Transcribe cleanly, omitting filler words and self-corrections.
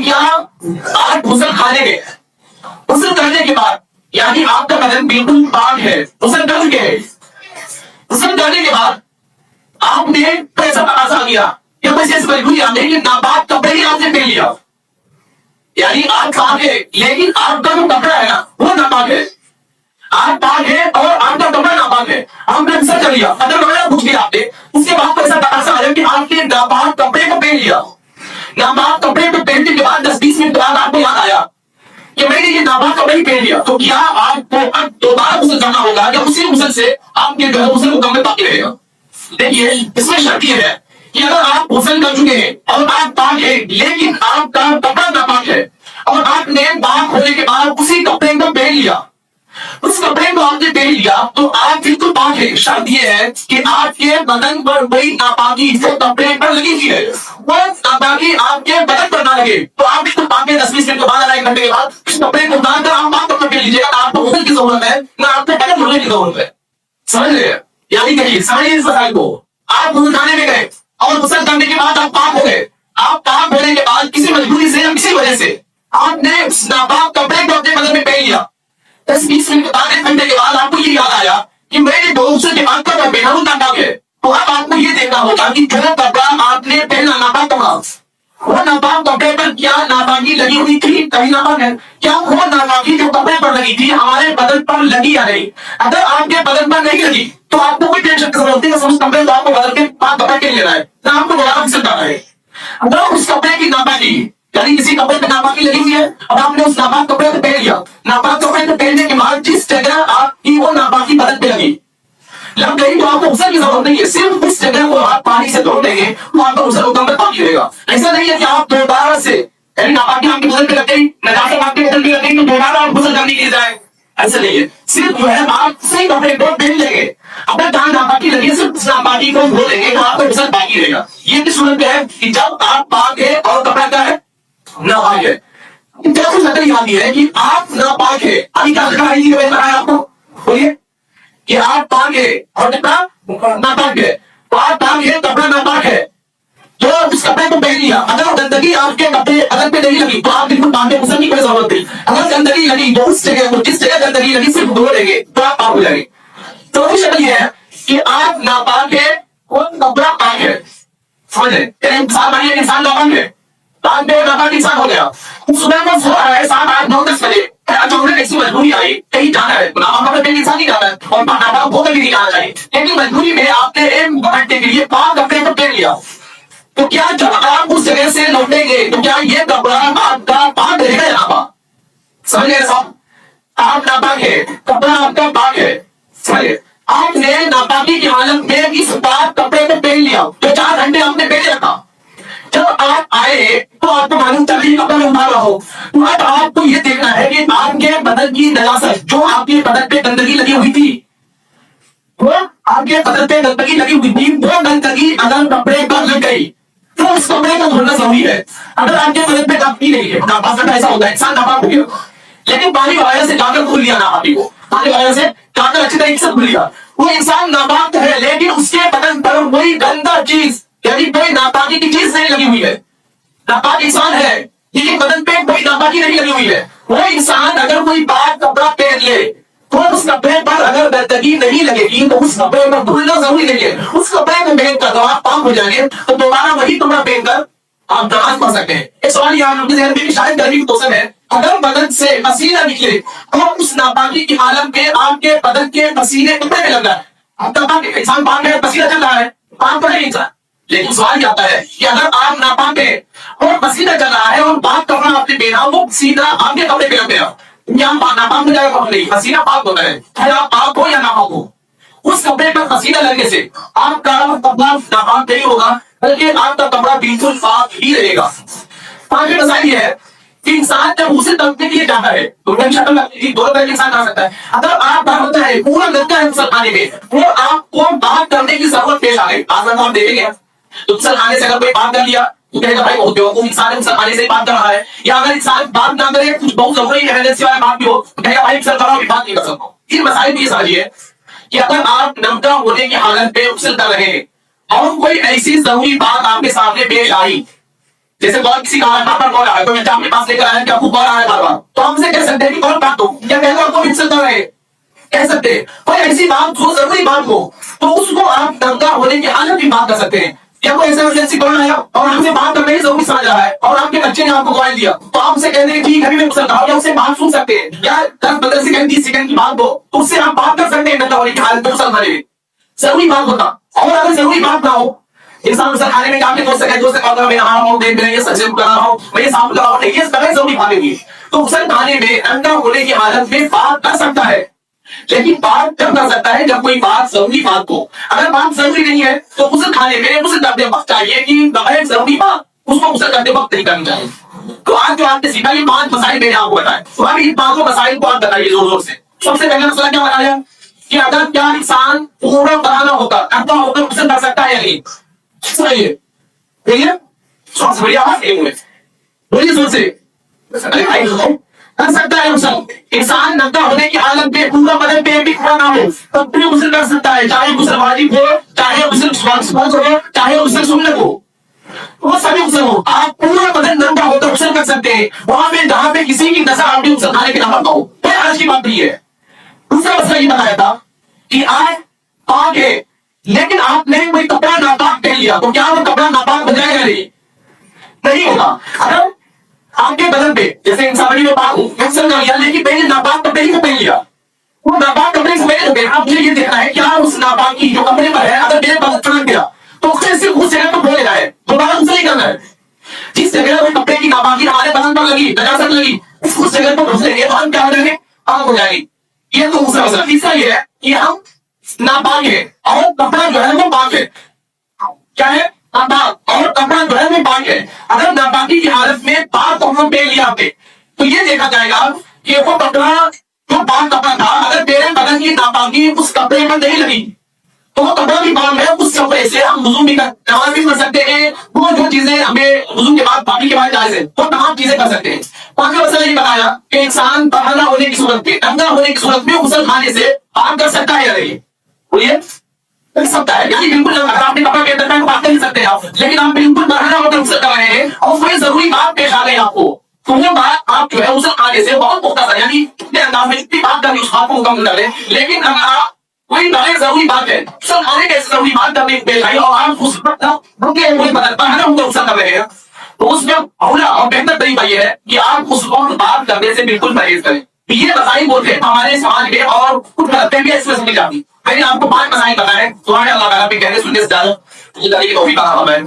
کیا آپ غسل کھانے گئے، غسل کرنے کے بعد یعنی آپ کا بدن بالکل پاک ہے، غسل کر چکے ہیں، غسل کرنے کے بعد آپ نے پیسہ تقاضا کیا کہ بس اس مجبوری آپ نے کہ ناپاک کپڑے ہی آپ نے پہن لیا، یعنی آپ پاک ہے لیکن آپ کا جو کپڑا ہے نا وہ ناپاک ہے، آپ پاک ہے اور آپ کا کپڑا ناپاک ہے، آپ نے غسل کر لیا، اگر وغیرہ پوچھ لیا آپ نے، اس کے بعد پیسہ تقاضا آیا کہ آپ نے ناپاک کپڑے کو پہن لیا، ناپاک کپڑے کو پہننے کے بعد 10-20 منٹ بعد آپ کو یاد آیا کہ میں نے یہ ناپاک کپڑے ہی پہن لیا، تو کیا آپ کو اب دوبارہ غسل کرنا ہوگا یا اسی غسل سے آپ کے جو ہے غسل مکمل باقی رہے گا؟ دیکھیے اس میں شرط یہ ہے کہ اگر آپ غسل کر چکے ہیں اور آپ پاک ہیں لیکن آپ کا کپڑا ناپاک ہے اور آپ نے پاک ہونے کے بعد اسی کپڑے کو پہن لیا، اس کپڑے کو آپ نے پہن لیا تو آپ بالکل پاک ہے، شرط یہ ہے کہ آپ کے بدن پر وہی ناپاکی جو کپڑے پر لگی ہوئی ہے وہ ناپاکی آپ کے بدن پر نہ لگے، تو آپ بالکل پاک ہے، 10-20 منٹ کے بعد آدھا ایک گھنٹے کے بعد اس کپڑے کو اتار کر آپ پاک کپڑے پہن لیجیے گا، آپ کو غسل کی ضرورت ہے نہ آپ کو بدن دھونے کی ضرورت ہے، سمجھ رہے ہیں؟ یعنی کہیے سمجھیے اس مسائل کو، آپ غسل خانے میں گئے اور غسل کرنے کے بعد آپ پاک ہو گئے، آپ پاک ہونے کے بعد کسی مجبوری سے یا کسی وجہ سے آپ نے اس ناپاک کپڑے کو اپنے بدن میں پہن لیا، 10-20 منٹ کے بعد ایک گھنٹے کے بعد آپ کو یہ یاد آیا کہ میں نے غسل کے بعد کپڑا پہنا وہ ناپاک ہے، تو اب آپ کو یہ دیکھنا ہوگا کہ جو کپڑا آپ نے پہنا ناپاک کپڑا وہ ناپاک کپڑے پر کیا ناپاکی لگی ہوئی تھی، کہیں ناپاک ہے کیا وہ ناپاکی جو کپڑے پر لگی تھی ہمارے بدن پر لگی یا نہیں؟ اگر آپ کے بدن پر نہیں لگی تو آپ کو کوئی ٹینشن کی ضرورت نہیں ہے، اس کپڑے کو آپ کو بدل کے پاک کپڑے کے لینا ہے نہ آپ کو دوبارہ غسل کرنا ہے۔ اگر اس کپڑے کی ناپاکی یعنی کسی کپڑے پہ ناپاکی لگی ہوئی ہے اور آپ نے اس ناپاک کپڑے کو پہن لیا، ناپاک کپڑے کو پہننے کے بعد جس جگہ آپ کی وہ ناپاکی بدن پہ لگی لگ گئی تو آپ کو غسل کی ضرورت نہیں ہے، صرف اس جگہ کو آپ پانی سے دھو دیں گے تو آپ کا غسل مکمل باقی رہے گا۔ ایسا نہیں ہے کہ آپ دوبارہ سے یعنی ناپاکی آپ کے بدن پہ لگ گئی، نجاست آپ کے بدن پہ لگ گئی تو دوبارہ آپ غسل کرنے کے لیے جائیں، ایسا نہیں ہے، صرف جو ہے آپ صحیح کپڑے کو پہن لیں گے، اگر جہاں ناپاکی لگی ہے صرف اس ناپاکی کو دھو دیں گے تو آپ کا غسل باقی رہے گا۔ یہ کس صورت میں ہے کہ جب آپ پاک ہے اور کپڑا کیا ہے ناپاک ہے۔ جیسے نظر یہ آتی ہے کہ آپ ناپاک ہے، ابھی کیا ذکر آئی ہے بتایا آپ کو، بولیے کہ آپ پاک ہے اور کپڑا ناپاک ہے، تو آپ پاک ہے کپڑا ناپاک ہے تو اس کپڑے کو پہن لیا، اگر گندگی آپ کے کپڑے بدن پہ نہیں لگی تو آپ بالکل پاک ہے، غسل کی کوئی ضرورت نہیں، اگر گندگی لگی تو اس جگہ جس جگہ گندگی لگی صرف دھو لیں گے تو آپ پاک ہو جائیں گے۔ تو شکل یہ ہے کہ آپ ناپاک ہے اور کپڑا پاک ہے، سمجھ لیں انسان بنی انسان ناپاک ہے، پاک بے ناپاک انسان ہو گیا، صبح کو سو رہا ہے 7-8-9-10 بجے ایسی مجبوری آئی کہیں جانا ہے، ناپاک کپڑے انسان نہیں جانا ہے اور ناپاک ہو کر بھی نہیں جانا چاہیے، لیکن مجبوری میں آپ نے ایک گھنٹے کے لیے پاک کپڑے کو پہن لیا، تو کیا جب آپ اس جگہ سے لوٹیں گے تو کیا یہ کپڑا آپ کا پاک رہے گا یا ناپاک؟ سمجھ گئے صاحب؟ آپ ناپاک ہے، کپڑا آپ کا پاک ہے، سمجھے؟ آپ نے ناپاکی کی حالت میں اس پاک کپڑے کو پہن لیا تو 4 گھنٹے آپ نے پہنے رکھا، جب آپ آئے تو آپ کو معلوم چل رہی کپڑا میں اتارا ہو، تو اب آپ کو یہ دیکھنا ہے کہ آپ کے بدن کی نجاست جو آپ کے بدن پہ گندگی لگی ہوئی تھی، وہ آپ کے بدن پہ گندگی لگی ہوئی تھی، وہ گندگی اگر کپڑے پر لگ گئی تو اس کپڑے کو دھونا ضروری ہے، اگر آپ کے بدن پہ گندگی نہیں ہے ناپاک ایسا ہوتا ہے انسان ناپاک ہو گیا لیکن پانی وغیرہ سے جا کر دھل لیا ناپاکی کو، پانی وغیرہ سے جا کر اچھی طریقے سے دھل لیا، وہ انسان ناپاک ہے لیکن اس کے بدن پر وہی گندا چیز یعنی کوئی ناپاکی کی چیز نہیں لگی ہوئی ہے، ناپاک انسان ہے لیکن بدن پہ کوئی ناپاکی نہیں لگی ہوئی ہے، وہ انسان اگر کوئی پاک کپڑا پہن لے تو اس کپڑے پر اگر گندگی نہیں لگے گی تو اس کپڑے پر دھلنا ضروری نہیں ہے، اس کپڑے کو پہن کر آپ پاک ہو جائیں گے تو دوبارہ وہی کپڑا پہن کر آپ نماز پڑھ سکتے ہیں۔ ایک سوال یہ آپ کے ذہن میں شاید گرمی کی موسم ہے، اگر بدن سے پسینہ نکلے تو اس ناپاکی کی حالت میں آپ کے بدن کے پسینے کپڑے میں لگ رہا ہے، آپ کا پاک انسان پاک ہے پسینہ چل رہا ہے پاک تو نہیں انسان، لیکن سوال یہ آتا ہے کہ اگر آپ ناپاک ہے اور پسینہ چل رہا ہے اور پاک کپڑا آپ نے پہنا وہ پسینہ آپ کے کپڑے پہ لگ گیا، کیا ناپاک ہو جائے گا؟ نہیں، پسینہ پاک ہوتا ہے، چاہے آپ پاک ہو یا ناپاک ہو، اس کپڑے پر پسینہ لگنے سے آپ کا کپڑا ناپاک نہیں ہوگا بلکہ آپ کا کپڑا بالکل پاک ہی رہے گا۔ پانچویں مسائل یہ ہے کہ انسان جب اسے کرنے کے لیے جاتا ہے تو شکل دو طرح کے انسان آ سکتا ہے، اگر آپ کا ہوتا ہے پورا لگتا ہے غسل خانے میں وہ آپ کو پاک کرنے کی ضرورت پیش آ گئی، آسان آپ دیکھیں گے تو غسل خانے سے اگر کوئی پاک کر لیا تو کہے گا بھائی بہت بیوقوف انسان ہے غسل خانے سے پاک کر رہا ہے، یا اگر انسان پاک نہ کرے کچھ بہت ضروری ایمرجنسی والا پاک بھی ہو تو کہے گا بھائی غسل کرو پاک نہیں کر سکتا۔ ان مسائل بھی یہ سمجھیے کہ اگر آپ نمکا ہونے کی حالت پہ غسل کر رہے ہیں اور کوئی ایسی ضروری بات آپ کے سامنے پیش آئی جیسے کال کسی کا بار بار کال آ رہا ہے، کوئی بچہ اپنے پاس لے کر آیا کہ آپ کو کال آ رہا ہے بار بار، تو ہم سے کہہ سکتے ہیں کہ کال کاٹ دو یا کہہ دو آپ کو انسلٹ کر رہے ہیں، کہہ سکتے ہیں کوئی ایسی بات ہو، ضروری بات ہو تو اس کو آپ ننگا ہونے کی حالت میں بات کر سکتے ہیں. یا کوئی ایسا ایمرجنسی کال آیا اور ہم سے بات کرنے کی ضروری سمجھ رہا ہے اور آپ کے بچے نے آپ کو موبائل دیا تو آپ اسے کہہ دیں ٹھیک ہے میں اسے کہا یا اسے بات سن سکتے ہیں، یا 10-15 سیکنڈ 20 سیکنڈ کی بات ہو تو اس سے آپ بات کر سکتے ہیں ننگا ہونے کی حالت میں مسل بھرے ضروری بات ہوتا. اور اگر ضروری بات نہ ہو، انسان اسے کھانے میں جانے دوست سے دوست کہا میں نہا رہا ہوں، دیکھ رہے ہیں یہ سجن کر رہا ہوں، میں یہ صاف کر رہا ہوں، یہ سب ضروری باتیں ہوئی تو غسل کھانے میں ننگا ہونے کی حالت میں بات کر سکتا ہے. لیکن بات کب کر سکتا ہے؟ جب کوئی بات ضروری بات ہو. اگر بات ضروری نہیں ہے تو غسل کھانے میں غسل کرتے وقت چاہیے کہ بغیر ضروری بات اس کو غسل کرتے وقت نہیں کرنی چاہیے. تو آج جو آپ نے سیکھا یہ 5 مسائل میں نے آپ کو بتائے، تو اب ان 5 مسائل کو آپ بتائیے زور زور سے. سب سے پہلا مسئلہ کیا بتایا کہ اگر کیا انسان پورا بنانا ہوتا کرتا ہو تو غسل کر سکتا ہے یا نہیں؟ صحیح ہے، ٹھیک ہے، سب سے بڑھیا بات یہ ہے. بولیے زور سے کر سکتا ہے غسل. انسان ننگا ہونے کی حالت میں پورا بدن پہ بھی کھڑا نہ ہو تب بھی غسل کر سکتا ہے، چاہے غسل واجب ہو، چاہے غسل فرض ہو، چاہے غسل سنت ہو، وہ سبھی غسل ہو. آپ پورا بدن ننگا ہو تو غسل کر سکتے ہیں وہاں پہ جہاں پہ کسی کی نظر آپ غسل کھانے کے نام ہو. کوئی حرج کی بات نہیں ہے. دوسرا مسئلہ یہ بتایا تھا کہ آج پاک ہے لیکن آپ نے کوئی کپڑا ناپاک پہن لیا تو کیا وہ کپڑا ناپاک بن جائے گا؟ نہیں ہوگا. اگر آپ کے بدن پہ جیسے انسان میں پاک غسل کر لیا لیکن پہلے ناپاک کپڑے کو پہن لیا، وہ ناپاک کپڑے سے پہلے تو آپ نے یہ دیکھنا ہے کیا اس ناپاک کی جو کپڑے پر ہے اگر میرے بدن چڑھ گیا تو صرف اس جگہ پر دھونے جائے، دوبارہ غسل نہیں کرنا ہے. جس جگہ وہ کپڑے کی ناپاکی ہمارے بدن پر لگی، نجاست لگی، اس جگہ پر غسل گے تو ہم کیا ہو جائیں گے؟ پاک ہو جائیں گے. یہ تو دوسرا مسئلہ. تیسرا یہ ہے کہ ہم ناپاک ہے اور کپڑا جو ہے وہ پاک ہے. کیا ہے؟ ناپاک اور کپڑا جو ہے وہ پاک ہے. اگر ناپاکی کی حالت میں پاک کپڑا پہن لیا آپ نے تو یہ دیکھا جائے گا کہ وہ کپڑا جو پاک کپڑا تھا اگر میرے بدن کی ناپاکی اس کپڑے پر نہیں لگی تو وہ کپڑا بھی پاک ہے. اس کپڑے سے ہم وضو بھی نماز بھی کر سکتے ہیں، وہ جو چیزیں ہمیں وضو کے بعد پاکی کے بعد جائز ہے وہ تمام چیزیں کر سکتے ہیں. پانچواں مسئلہ یہ بتایا کہ انسان طہارا ہونے کی صورت میں ننگا ہونے کی صورت میں غسل کھانے سے پاک کر سکتا ہے یا نہیں؟ بولیے کر سکتا ہے. یعنی بالکل اگر آپ نے کپڑا پہن رکھا ہے تو بات نہیں سکتے آپ، لیکن آپ بالکل طہارا ہو کر غسل کر رہے ہیں اور کوئی ضروری بات پیش آ گئی آپ کو تو وہ بات آپ جو ہے غسل کھانے سے بہت مختصر یعنی اتنے انداز میں اتنی بات کرنی اس بات کو مکمل کر لیں. لیکن اگر آپ کوئی بغیر ضروری بات ہے غسل کھانے کے ضروری بات کرنے کی پیش آئی اور آپ اس وقت رکے ہوئے بدن طہارا ہو کر غسل کر رہے ہیں تو اس میں اولا اور بہتر طریقہ یہ ہے کہ آپ اس وقت بات کرنے سے بالکل پرہیز کریں. یہ مسائل بولتے ہیں ہمارے سماج میں اور کچھ غلطیاں بھی اس میں سمجھ جاتی. میں نے آپ کو 5 مسائل بتائے تو اللہ تعالیٰ پہ کہنے سننے سے زیادہ یہ توفیق عطا فرمائے.